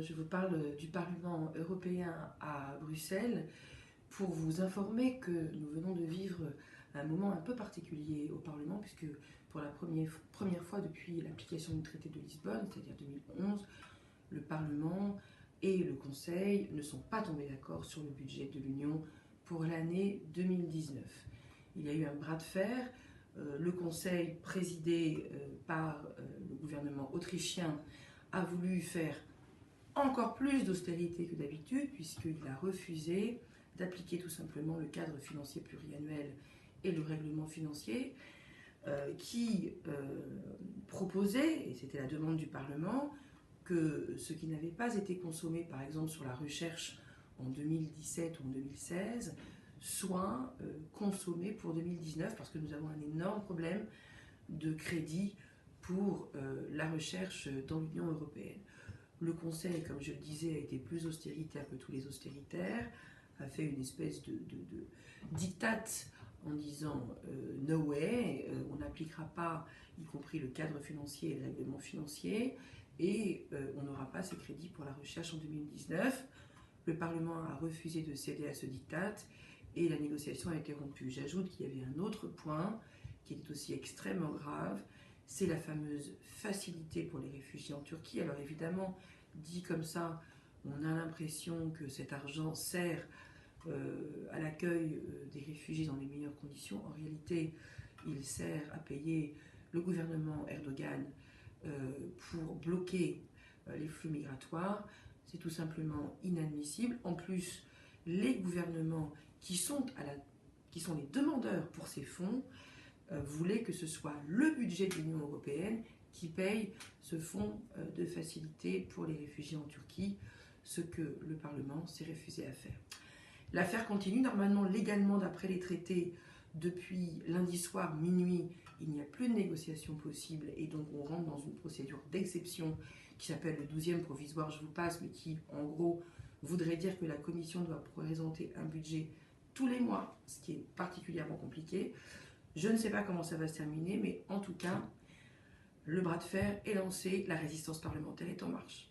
je vous parle du Parlement européen à Bruxelles pour vous informer que nous venons de vivre un moment un peu particulier au Parlement, puisque pour la première fois depuis l'application du traité de Lisbonne, c'est-à-dire 2011, le Parlement et le Conseil ne sont pas tombés d'accord sur le budget de l'Union pour l'année 2019. Il y a eu un bras de fer. Le Conseil, présidé par le gouvernement autrichien, a voulu faire encore plus d'austérité que d'habitude, puisqu'il a refusé d'appliquer tout simplement le cadre financier pluriannuel et le règlement financier qui proposait, et c'était la demande du Parlement, que ce qui n'avait pas été consommé par exemple sur la recherche en 2017 ou en 2016 soit consommé pour 2019, parce que nous avons un énorme problème de crédit pour la recherche dans l'Union européenne. Le Conseil, comme je le disais, a été plus austéritaire que tous les austéritaires, a fait une espèce de diktat en disant no way, on n'appliquera pas, y compris le cadre financier et le règlement financier, et on n'aura pas ces crédits pour la recherche en 2019. Le Parlement a refusé de céder à ce diktat et la négociation a été rompue. J'ajoute qu'il y avait un autre point qui est aussi extrêmement grave, c'est la fameuse facilité pour les réfugiés en Turquie. Alors évidemment, dit comme ça, on a l'impression que cet argent sert à l'accueil des réfugiés dans les meilleures conditions. En réalité, il sert à payer le gouvernement Erdogan pour bloquer les flux migratoires. C'est tout simplement inadmissible. En plus, les gouvernements qui sont les demandeurs pour ces fonds voulaient que ce soit le budget de l'Union européenne qui paye ce fonds de facilité pour les réfugiés en Turquie, ce que le Parlement s'est refusé à faire. L'affaire continue. Normalement, légalement, d'après les traités, depuis lundi soir, minuit, il n'y a plus de négociation possible et donc on rentre dans une procédure d'exception qui s'appelle le 12e provisoire, je vous passe, mais qui, en gros, voudrait dire que la Commission doit présenter un budget tous les mois, ce qui est particulièrement compliqué. Je ne sais pas comment ça va se terminer, mais en tout cas, le bras de fer est lancé, la résistance parlementaire est en marche.